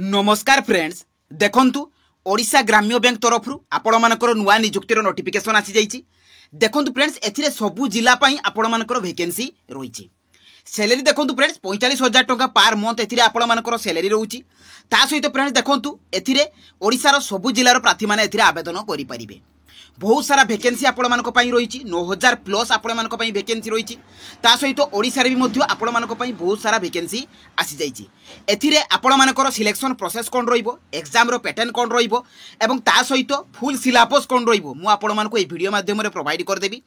नमस्कार फ्रेंड्स देखंतु ओडिशा ग्राम्य बैंक तरफ आपण मानकर नुआ नियुक्तिर नोटिफिकेशन आसी जाइछि। देखंतु फ्रेंड्स एथिरे सबु जिला पई आपण मानकर वैकेंसी रहिछि। सैलरी देखंतु फ्रेंड्स 45,000 टंका पर मंथ एथिरे आपण मानकर सैलरी रहउछि। ता सहित फ्रेंड्स देखंतु एथिरे ओडिसा सबु जिलार प्रार्थी माने एथिरे आवेदन करि परिबे। बहुत सारा वैकेंसी आपण मानक पई रहिछि। 9,000 प्लस आपण मानक पई वैकेंसी रहिछि। ता सहित ओडिसा रे भी मध्य आपण मानक पई बहुत सारा वैकेंसी आसी जाइछि। एथिरे आपण मानकर सिलेक्शन प्रोसेस कोन रहिबो, एग्जाम रो पैटर्न कोन रहिबो एवं ता सहित फुल सिलेबस कोन रहिबो मु आपण मानक ए वीडियो माध्यम रे प्रोवाइड कर देबी।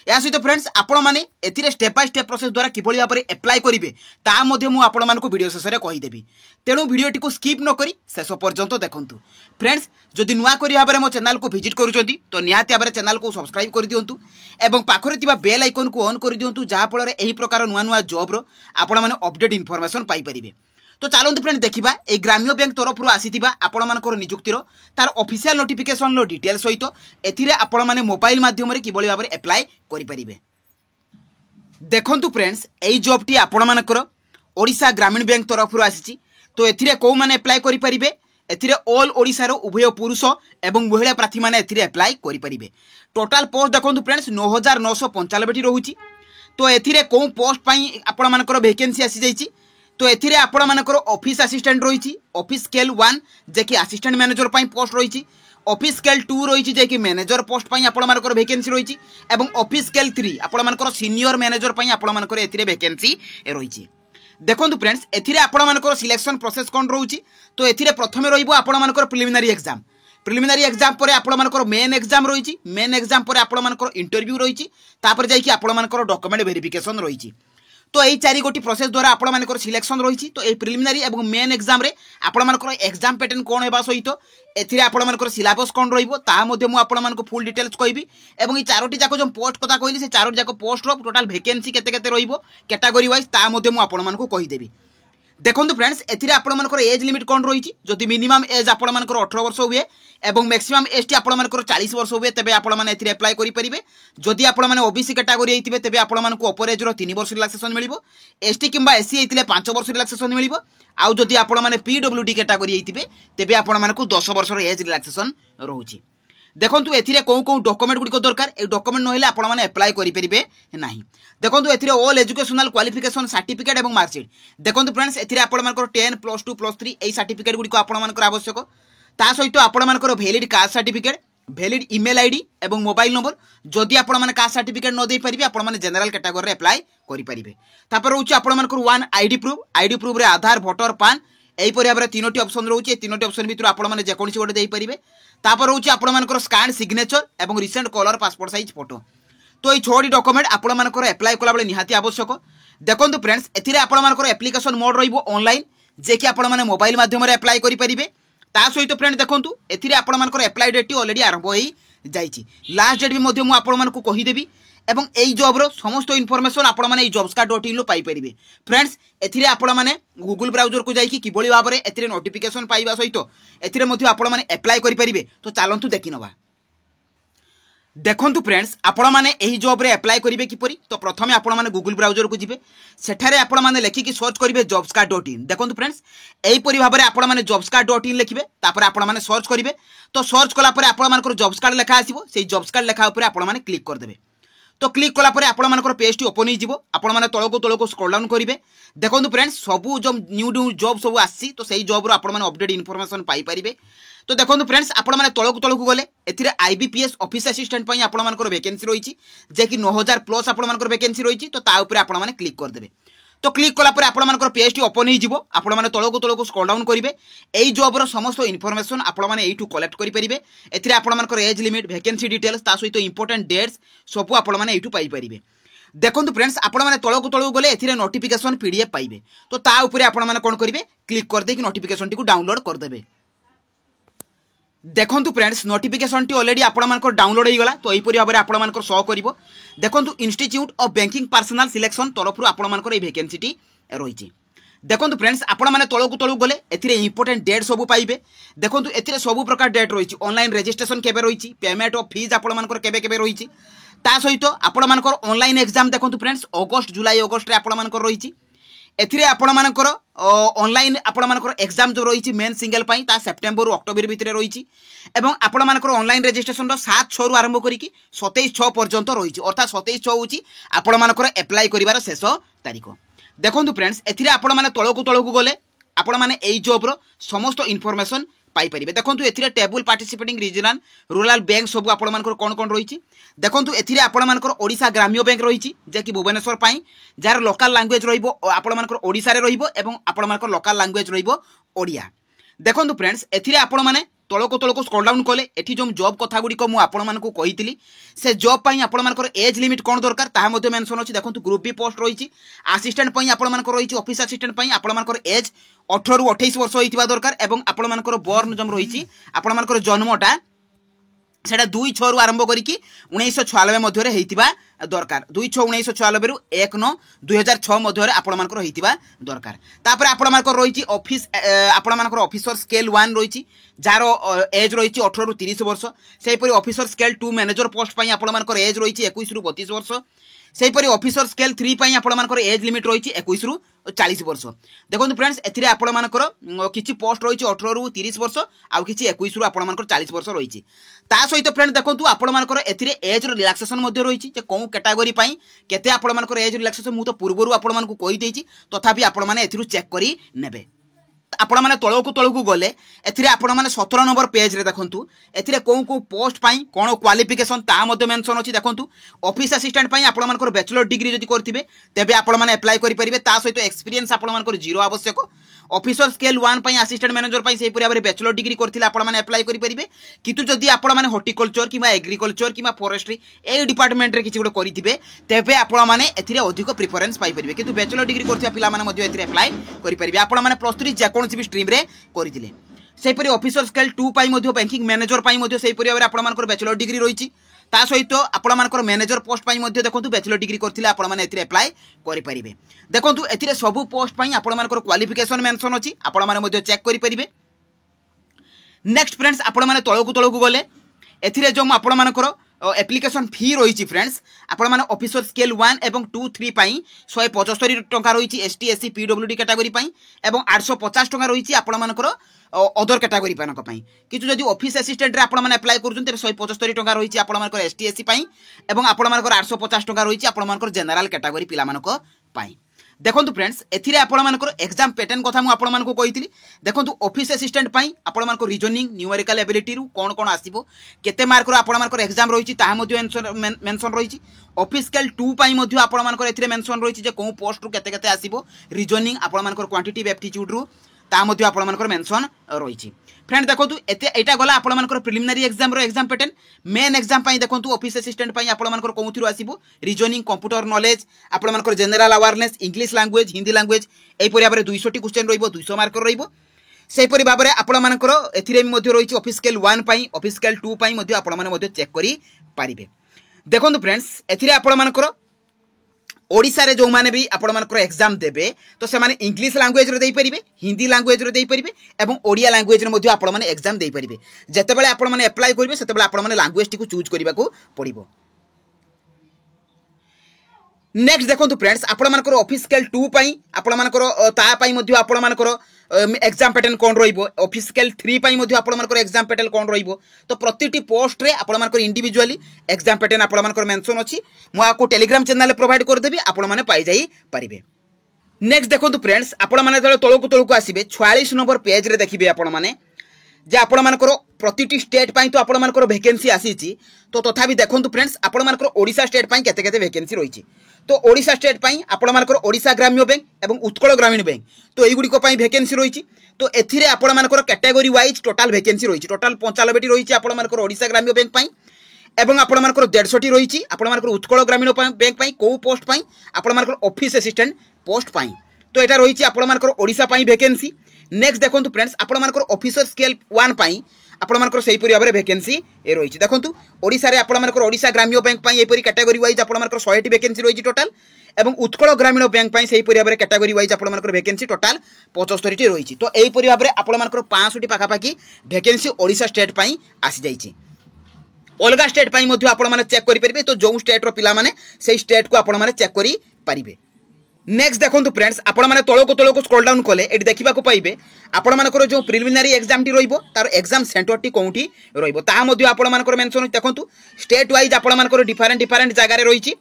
या सहित फ्रेंड्स आपण माने एथिरे स्टेप बाय स्टेप प्रोसेस द्वारा किभଳି भाबरे अप्लाई करिवे ता मध्ये मु आपण मानक वीडियो शेष रे कहि देबी। तेणु वीडियोटी को स्किप न करी शेष पर्यंत देखंतु। फ्रेंड्स जदि नुआ करी भाबरे मो चैनल को विजिट करूचंती तो निहाती भाबरे चैनल को सब्सक्राइब कर दियंतु एवं पाखरे तिबा बेल आइकन को ऑन कर दियंतु जहा फल रे एही प्रकार नुआ नुआ जॉब रो आपण माने अपडेट इन्फॉर्मेशन पाई परिबे। तो चलते फ्रेंड देखा ए ग्राम्य बैंक तरफ आसीथिबा आपण मानकर नियुक्तिर तार ऑफिशियल नोटिफिकेशन लो डिटेल सहित एथिरे आपण माने मोबाइल माध्यम रे किबळी भाबरे अप्लाई करि परिबे। देखंतु फ्रेंड्स एई जॉब टी आपण मानकर ओडिशा ग्रामीण बैंक तरफ आसीछि। तो एथिरे को माने अप्लाई करि परिबे। एथिरे ऑल ओडिसा रो उभय पुरुष एवं महिला प्रार्थी माने एथिरे अप्लाई करि परिबे। टोटल पोस्ट देखंतु फ्रेंड्स 9,995 टी रहुछि। तो एथिरे को पोस्ट पई आपण मानकर वैकेंसी आसी जाइछि। तो एथिरे आपण मानकर ऑफिस असिस्टेंट रहिछि। ऑफिस स्केल 1 जे कि असिस्टेंट मैनेजर पई पोस्ट रहिछि। ऑफिस स्केल 2 रहिछि जे कि मैनेजर पोस्ट पई आपण मानकर वैकेंसी रहिछि एवं ऑफिस स्केल 3 आपण मानकर सीनियर मैनेजर पई आपण मानकर एथिरे वैकेंसी रहिछि। देखंतु फ्रेंड्स एथिरे आपण मानकर सिलेक्शन प्रोसेस कोन रहुछि। तो एथिरे प्रथमे रहिबो आपण मानकर प्रिलिमिनरी एग्जाम परे आपण मानकर मेन एग्जाम रहिछि। मेन एग्जाम परे आपण मानकर इंटरव्यू रहिछि। तापर जाई कि आपण मानकर डॉक्यूमेंट वेरिफिकेशन रहिछि। तो यही 4 गोटी प्रोसेस द्वारा आपण मानकर सिलेक्शन रहिछि। तो ए प्रिलिमिनरी एवं मेन एग्जाम रे आपण मानकर एग्जाम पैटर्न कोन हेबा सहित एथिरे आपण मानकर सिलेबस कोन रहिबो ता मध्ये मु आपण मानकर फुल डिटेल्स कहबी। एवं ई 4टी जाको जो पोस्ट कथा कहली से 4टी जाको पोस्ट रो टोटल वैकेंसी केते केते रहिबो कैटेगरी वाइज ता मध्ये मु आपण मानकर कहि देबी। देखंतु फ्रेंड्स एथिरे आपण मानकर एज लिमिट कोन रहिछि। जदि मिनिमम एज आपण मानकर 18 वर्ष हुए एवं मैक्सिमम एज टी आपण मानकर 40 वर्ष हुए तबे आपण माने एथिरे अप्लाई करि परिबे। जदि आपण माने ओबीसी कैटेगरी हेतिबे तबे आपण मानकर अपर एज रो 3 वर्ष रिलैक्सेशन मिलिबो। एसटी किंबा एससी हेतिले 5 वर्ष रिलैक्सेशन मिलिबो। आउ जदि आपण माने पीडब्ल्यूडी कैटेगरी हेतिबे तबे आपण मानकर 10 वर्ष रो एज रिलैक्सेशन रहउछि। देखंतु एथिरे को डॉक्यूमेंट गुडी को दरकार ए डॉक्यूमेंट नहले आपण माने अप्लाई करि परिबे नाही। देखंतु एथिरे ऑल एजुकेशनल क्वालिफिकेशन सर्टिफिकेट एवं मार्कशीट। देखंतु फ्रेंड्स एथिरे आपण मानकर 10 +2 +3 एई सर्टिफिकेट गुडी को आपण मानकर आवश्यक। ता सहित आपण मानकर valid caste certificate, valid email ID एवं मोबाइल नंबर। जदि आपण माने कास्ट सर्टिफिकेट न दे परिबे आपण माने जनरल कैटेगरी रे अप्लाई करि परिबे। तापर होछि आपण मानकर 1 आईडी प्रूफ रे आधार वोटर पान एई परि भाबरे 3टी ऑप्शन रहउछि। 3टी ऑप्शन भितर आपण माने जे कोनसी गोटे देई परिबे। तापर होछि आपण मानकर स्कैन सिग्नेचर एवं recent colour passport size photo. तो ये 6टी डॉक्यूमेंट आपण मानकर अप्लाई कला बेले निहाती आवश्यक। देखंतु फ्रेंड्स एथिरे आपण मानकर एप्लिकेशन मोड रहिबो ऑनलाइन जे कि आपण माने मोबाइल माध्यम रे अप्लाई करि परिबे। ता सहित फ्रेंड देखंतु एथिरे आपण मानकर अप्लाई डेट ऑलरेडी आरंभ होई जाइछि। लास्ट डेट भी मध्य मु आपण मानकु कहि देबी एवं एई जॉब रो समस्त इन्फॉर्मेशन आपण माने jobs.in लो पाई परिबे। फ्रेंड्स एथिरे आपण माने गूगल ब्राउजर को जाई कि किबळी भाबरे एथिरे नोटिफिकेशन पाइबा सहित एथिरे मध्य आपण माने अप्लाई करि परिबे। तो चलंतु देखिनबा। देखंतु फ्रेंड्स आपण माने एही जॉब रे अप्लाई करिवे किपरि। तो प्रथमे आपण माने गूगल ब्राउजर को जिवे। सेठारे आपण माने लेखि कि सर्च करिवे jobs.in। देखंतु फ्रेंड्स एही परि भाबरे आपण माने jobs.in लिखिबे। तापर आपण माने सर्च करिवे। तो सर्च कला परे आपण मानकर जॉब्स कार्ड लेखा आसीबो। सेही जॉब्स कार्ड लेखा ऊपर आपण माने क्लिक कर देबे। तो क्लिक कला परे आपण मानकर पेज टी ओपन हो जिवो। आपण माने तळको स्क्रॉल डाउन करिवे। देखंतु फ्रेंड्स सबु जो न्यू जॉब सब आसी तो सेही जॉब रो आपण माने अपडेट इन्फॉर्मेशन पाई परिबे। तो देखंतु फ्रेंड्स आपण माने तळको गले एथिरे आईबीपीएस ऑफिस असिस्टेंट पई आपण मानकर वैकेंसी रहिछि जे कि 9,000 प्लस आपण मानकर वैकेंसी रहिछि। तो ता ऊपर आपण माने क्लिक कर देबे। तो क्लिक कला परे आपण मानकर पेज टी ओपन हो जिवो। आपण माने तळको स्क्रॉल डाउन करिवे। एई जॉब रो समस्त इन्फॉर्मेशन आपण माने एइटू कलेक्ट करि परिबे। एथिरे आपण मानकर एज लिमिट, वैकेंसी डिटेल्स ता सहित इंपोर्टेंट डेट्स सब आपण माने एइटू पाई परिबे। देखंतु फ्रेंड्स आपण माने तळको गले एथिरे नोटिफिकेशन पीडीएफ पाइबे। तो ता ऊपर आपण माने कोन करिवे क्लिक कर दे कि नोटिफिकेशन टी को डाउनलोड कर देबे। देखंतु फ्रेंड्स नोटिफिकेशन टी ऑलरेडी आपण मानकर डाउनलोड हो गला। तो एही परि भाबरे आपण मानकर शो करिवो। देखंतु institute of banking personal selection तरफ आपण मानकर ए वैकेंसी टी रहिछि। देखंतु फ्रेंड्स आपण माने तळको गले एथिरे इंपोर्टेंट डेट सब पाइबे। देखंतु एथिरे सब प्रकार डेट रहिछि। ऑनलाइन रजिस्ट्रेशन केबे रहिछि, पेमेंट ऑफ फीस आपण मानकर केबे केबे रहिछि। ता सहित आपण मानकर ऑनलाइन एग्जाम देखंतु फ्रेंड्स अगस्त जुलाई अगस्त रे आपण मानकर रहिछि। एथिरे आपण मानकर ऑनलाइन आपण मानकर एग्जाम जो रही मेन सिंगल पाई ता सेप्टेम्बर रु अक्टोबर भितर रही एवं आपण मानकर ऑनलाइन रजिस्ट्रेशन 7/6 रु आरंभ करिकी 27/6 पर्यंत रही अर्थात 27/6 होची आपण मानकर अप्लाई करिवार शेष तारीख। देखंतु फ्रेंड्स एथिरे आपण माने तळकु गले आपण माने एई जॉब रो समस्त इन्फॉर्मेशन पाई परिबे। देखंतु एथिरे table participating regional rural bank सब आपण मानकर कोन कोन रही देखंतु एथिरे आपण मानकर ओडिशा ग्राम्य बैंक रही जे कि भुवनेश्वर पाई जार लोकल लैंग्वेज रहिबो आपण मानकर ओडिसा रे रहिबो एवं आपण मानकर लोकल लैंग्वेज रहिबो ओडिया। देखंतु फ्रेंड्स एथिरे आपण माने तळकु स्क्रॉल डाउन कले एठी जो जॉब कथा गुडी को मु आपण मानकु कहितली से जॉब पाई आपण मानकर एज लिमिट कोन दरकार ताहा मध्ये मेंशन अछि। देखंतु ग्रुप बी पोस्ट रही असिस्टेंट पाई आपण मानकर रही ऑफिस असिस्टेंट पाई आपण मानकर एज 18 रु 28 वर्ष होइतिबा दरकार एवं आपण मानकर बॉर्न जम रही आपण मानकर जन्मटा सेटा 2/6 रु आरंभ करिकी 1996 मध्ये हेइतिबा दरकार 2/6/1996 रु 1/9/2006 मध्ये आपण मानकर हेइतिबा दरकार। तापर आपण मानकर रही ऑफिस आपण मानकर ऑफिसर स्केल 1 रही जार एज रही 18 रु 30 वर्ष सेहीपरि ऑफिसर स्केल 2 मैनेजर पोस्ट पाई आपण मानकर एज रही 21 रु 32 वर्ष सेहीपरि ऑफिसर स्केल 3 पाई आपण मानकर एज लिमिट रही 21 रु 40 वर्ष। देखो फ्रेंड्स एथिरे आपण मानकर किछि पोस्ट रही 18 रु 30 वर्ष आउ किछि 21 रु आपण मानकर 40 वर्ष रही ता सहित फ्रेंड देखो आपण मानकर एथिरे एज रो रिलैक्सेशन मध्ये रही जे कोन कैटेगरी पाई केते आपण मानकर एज रिलैक्सेशन मु तो पूर्वरु आपण मानकु कहि देछि तथापि आपण माने एथिरु चेक करी नेबे। आपण माने तळकु गले एथिरे आपण माने 17 नंबर पेज रे देखंतु एथिरे कोन को पोस्ट पाई कोन क्वालिफिकेशन ता मध्ये मेंशन अछि। देखंतु ऑफिस असिस्टेंट पाई आपण मानकर बैचलर डिग्री जदि करथिबे तेबे आपण माने अप्लाई करि परिबे ता सहित एक्सपीरियंस आपण मानकर 0 आवश्यक। ऑफिसर स्केल 1 पाई असिस्टेंट मैनेजर पाई सेही परिया बैचलर डिग्री करथिले आपण माने अप्लाई करि परिबे किंतु जदि आपण माने horticulture किबा agriculture किबा forestry A department रे किछि गुड करिथिबे तेबे आपण माने एथिरे अधिक प्रेफरेंस पाई परिबे किंतु बैचलर डिग्री करथिया पिला माने मध्ये एथिरे अप्लाई करि परिबे आपण माने +3 जे कोनसी भी स्ट्रीम रे करिथिले। सेही परि ऑफिसर स्केल 2 पाई मध्ये बैंकिंग मैनेजर पाई मध्ये सेही परिया आपण मानकर बैचलर डिग्री रहिछि ता सहित आपण मानकर मैनेजर पोस्ट पाई मध्ये देखंतु बैचलर डिग्री करथिले आपण माने एथिरे अप्लाई करि परिबे। देखंतु एथिरे सब पोस्ट पाई आपण मानकर क्वालिफिकेशन मेंशन अछि आपण माने मध्ये चेक करि परिबे। नेक्स्ट फ्रेंड्स आपण माने तळकु गले एथिरे जो आपण मानकर एप्लिकेशन फी रही फ्रेंड्स आपण माने ऑफिसर स्केल 1 एवं 2 3 पाई 175 टंका रही एसटी एससी पीडब्ल्यूडी कैटेगरी पाई एवं 850 टंका रही आपण मानकर अदर कैटेगरी पानक पाई किंतु जदि ऑफिस असिस्टेंट रे आपण माने अप्लाई करजुन तेबे 175 टंका रही आपण मानकर एसटी एससी पाई एवं आपण मानकर 850 टंका रही आपण मानकर जनरल कैटेगरी पिला मानक पाई। देखंतु फ्रेंड्स एथिरे आपण मानकर एग्जाम पैटर्न कथा मु आपण मानको कहितली। देखंतु ऑफिस असिस्टेंट पाई आपण मानकर रीजनिंग न्यूमेरिकल एबिलिटी रु कोन कोन आसीबो केते मार्क रो आपण मानकर एग्जाम रहिछि ताहा मध्ये मेंशन रहिछि। ऑफिस स्केल 2 पाई मध्ये आपण मानकर एथिरे मेंशन रहिछि जे कोन पोस्ट रु केते केते आसीबो रीजनिंग आपण मानकर क्वांटिटेटिव एप्टीट्यूड रु ता मध्ये आपण मानकर मेंशन रहिछि। फ्रेंड देखंतु एटा गला आपण मानकर प्रिलिमिनरी एग्जाम रो एग्जाम पैटर्न मेन एग्जाम पाई देखंतु ऑफिस असिस्टेंट पाई आपण मानकर कोमुथिरु आसीबो रीजनिंग कंप्यूटर नॉलेज आपण मानकर general awareness English language Hindi language एई परि भाबरे 200 टी क्वेश्चन रहिबो 200 मार्क रहिबो सेही परि भाबरे आपण मानकर एथिरे मध्ये रहिछि ऑफिस स्केल 1 पाई ऑफिस स्केल 2 पाई मध्ये आपण माने मध्ये चेक करि पारिबे। देखंतु फ्रेंड्स एथिरे आपण मानकर ओडिसा रे जो माने भी आपण मानकर एग्जाम देबे तो से माने इंग्लिश लैंग्वेज रे देई परिबे हिंदी लैंग्वेज रे देई परिबे एवं ओडिया लैंग्वेज रे मध्ये आपण माने एग्जाम देई परिबे। जते बेले आपण माने अप्लाई करिवे सेते बेले आपण माने लैंग्वेज टी को चूज करिबा को पड़िबो। नेक्स्ट देखंतु फ्रेंड्स आपण मानकर ऑफिस स्केल 2 पाई आपण मानकर ता पाई मध्ये आपण मानकर एग्जाम पैटर्न कोन रहिबो ऑफिस स्केल 3 पाई मध्ये आपण मानकर एग्जाम पैटर्न कोन रहिबो तो प्रतिटी पोस्ट रे आपण मानकर इंडिविजुअली एग्जाम पैटर्न आपण मानकर मेंशन अछि मु आको टेलीग्राम चैनल रे प्रोवाइड कर देबी आपण माने पाई जाई परिबे। नेक्स्ट देखंतु फ्रेंड्स आपण माने जळे तळकु आसीबे 46 नंबर पेज रे देखिबे आपण माने जे आपण मानकर प्रतिटी स्टेट पाई तो आपण मानकर वैकेंसी आसीची तो तथापि देखंतु फ्रेंड्स आपण मानकर ओडिशा स्टेट पाई केते केते वैकेंसी रहिची तो ओडिशा स्टेट पाई आपण मानकर ओडिशा ग्राम्य बैंक एवं उत्कल ग्रामीण बैंक तो एई गुडी को पाई वैकेंसी रहिची तो एथिरे आपण मानकर कैटेगरी वाइज टोटल वैकेंसी रहिची टोटल 95 टी रहिची आपण मानकर ओडिशा ग्राम्य बैंक पाई एवं आपण मानकर 150 टी रहिची आपण मानकर उत्कल ग्रामीण बैंक पाई को पोस्ट पाई आपण मानकर ऑफिस असिस्टेंट पोस्ट पाई तो एटा रहिची आपण मानकर ओडिशा पाई वैकेंसी। नेक्स्ट देखंतु फ्रेंड्स आपण मानकर ऑफिसर स्केल 1 पाई आपण मानकर सही परि भाबरे वैकेंसी ए रहिची। देखंतु ओडिसा रे आपण मानकर ओडिशा ग्राम्य बैंक पाई ए परि कैटेगरी वाइज आपण मानकर 100 टी वैकेंसी रहिची टोटल एवं उत्कल ग्रामीण बैंक पाई सही परि भाबरे कैटेगरी वाइज आपण मानकर वैकेंसी टोटल 75 टी रहिची तो एई परि भाबरे आपण मानकर 500 टी पाखा पाखी वैकेंसी ओडिसा स्टेट पाई आसी जाईची। अलगा स्टेट पाई मध्ये आपण माने चेक करि परिबे तो जो स्टेट रो पिला माने सेही स्टेट को आपण माने चेक करि परिबे। नेक्स्ट देखो फ्रेंड्स आपण मैंने तौक स्क्रॉल डाउन कले ये देखा पाइबे आपण मानकर जो प्रिलिमिनारी एग्जाम टी रहिबो तार एग्जाम सेंटर टी कोउठी रहिबो ता मध्ये आपण मानकर मेंशन देखंतु स्टेट वाइज आपण मानकर डिफरेंट डिफरेंट जगह रे रहिछि।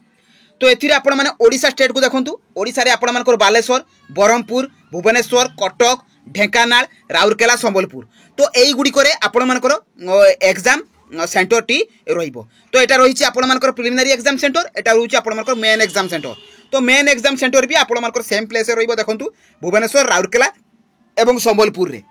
तो एथिरे आपण माने ओडिशा स्टेट को देखंतु ओडिशा रे आपण मानकर बालेश्वर ब्रह्मपुर भुवनेश्वर कटक ढेंकानाल राउरकेला संबलपुर तो एई गुडी करे आपण मानकर एग्जाम सेंटर टी रहिबो। तो एटा रहिछि आपण मानकर प्रिलिमिनारी एग्जाम सेंटर एटा रहिछि आपण मानकर मेन एग्जाम सेंटर। तो मेन एग्जाम सेंटर भी आपण मानकर सेम प्लेस रे रहिबो देखंतु भुवनेश्वर राउरकेला एवं संबलपुर रे।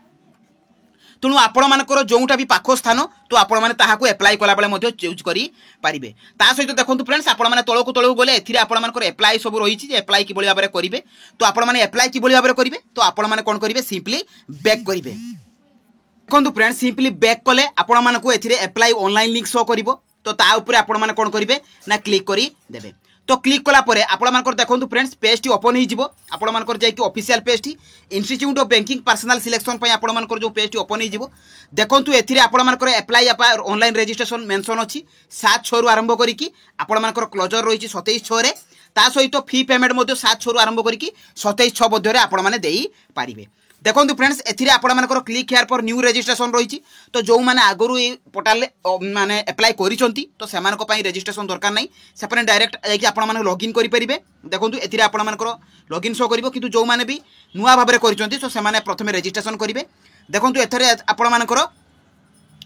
तेणु आपण मानकर जोटा भी पाख स्थान तो आपण माने ताहाकू एप्लाई कला बेले मध्ये चूज करि पारिबे। ता सहित देखंतु फ्रेंड्स आपण माने तळकू गले एथिरे आपण मानकर एप्लाई सब रहिछि जे एप्लाई कि बळी भाबरे करिवे। तो आपण माने एप्लाई कि बळी भाबरे करिवे तो आपण माने कोन करिवे सिंपली बैक करिवे। देखंतु फ्रेंड्स सिंपली बैक कले आपण मानकू एथिरे एप्लाई ऑनलाइन लिंक शो करिवो। तो ता ऊपर आपण माने कोन करिवे ना क्लिक करि देबे। तो क्लिक कला परे आपण मानकर देखंतु फ्रेंड्स पेज टी ओपन हो जिवो आपण मानकर जाय कि official page T institute of banking personal selection पय आपण मानकर जो पेज टी ओपन हो जिवो देखंतु एथिरे आपण मानकर अप्लाई ऑनलाइन रजिस्ट्रेशन मेंशन अछि 7/6 रु आरंभ करी कि आपण मानकर क्लोजर रहिछि 27/6 रे ता सहित फी पेमेंट मध्ये 7/6 रु आरंभ करी कि 27/6 मध्ये आपण माने देई पारिबे। देखो फ्रेंड्स एथिरे आपण मानकर क्लिक हेयर पर न्यू रजिस्ट्रेशन रही। तो जो मैंने आगु पोर्टाल माने अप्लाई करिसंती तो सेमानक पई रजिस्ट्रेशन दरकार नहीं सेपरे डायरेक्ट जाकि आपण माने लॉगिन करि परिबे। देखंतु एथिरे आपण मानकर लॉगिन शो करिवो किंतु जो माने भी नुवा भाबरे करिसंती तो सेमाने प्रथमे रजिस्ट्रेशन करिवे। देखंतु एथरे आपण मानकर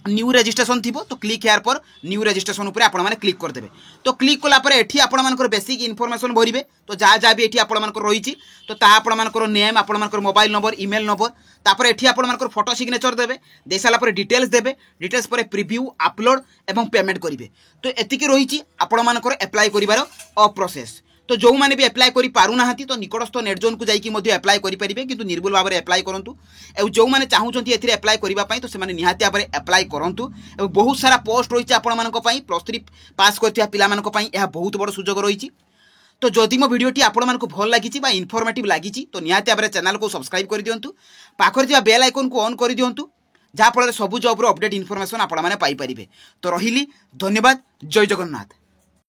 न्यू रजिस्ट्रेशन थी तो क्लिक हेयर पर न्यू रजिस्ट्रेशन ऊपर आपण माने क्लिक कर देबे। तो क्लिक कला पर एठी आपण मानकर बेसिक इनफॉरमेशन भरिबे। तो जहाँ जहाँ भी एठी आपण मानकर रहिछि तो ता आपण मानकर नेम आपण मानकर मोबाइल नंबर ईमेल नंबर तापर एठी आपण मानकर फोटो सिग्नेचर देबे दे साला पर डिटेल्स देबे डिटेल्स पर प्रीव्यू अपलोड एवं पेमेंट करिवे। तो एतिकी रहिछि आपण मानकर अप्लाई करिवार प्रोसेस। तो जो मैंने भी अप्लाई करि पारु नाहंती तो निकटस्थ नेट जोन को जाइकी मध्ये अप्लाई करि परिबे किंतु निर्भुल भाव में अप्लाई करंतु। ए जो मैंने चाहूचंती एथिरे अप्लाई करिबा पई तो से माने निहाती भाव में अप्लाई करंतु। ए बहुत सारा पोस्ट रहिछि आपण मानक पई +3 पास करथिया पिला मानक पई एहा बहुत बड़ सुजोग रहिछि। तो जदि मो वीडियोटी आपण मानक भल लागिछि बा इनफॉर्मेटिव लागिछि तो निहाती भाव में चैनल को सब्सक्राइब कर दियंतु पाखर जे बेल आइकन को ऑन कर दियंतु जहाँ फल सब जॉब रो अपडेट इनफॉरमेशन आपण माने पाई परिबे। तो रहिली धन्यवाद जय जगन्नाथ।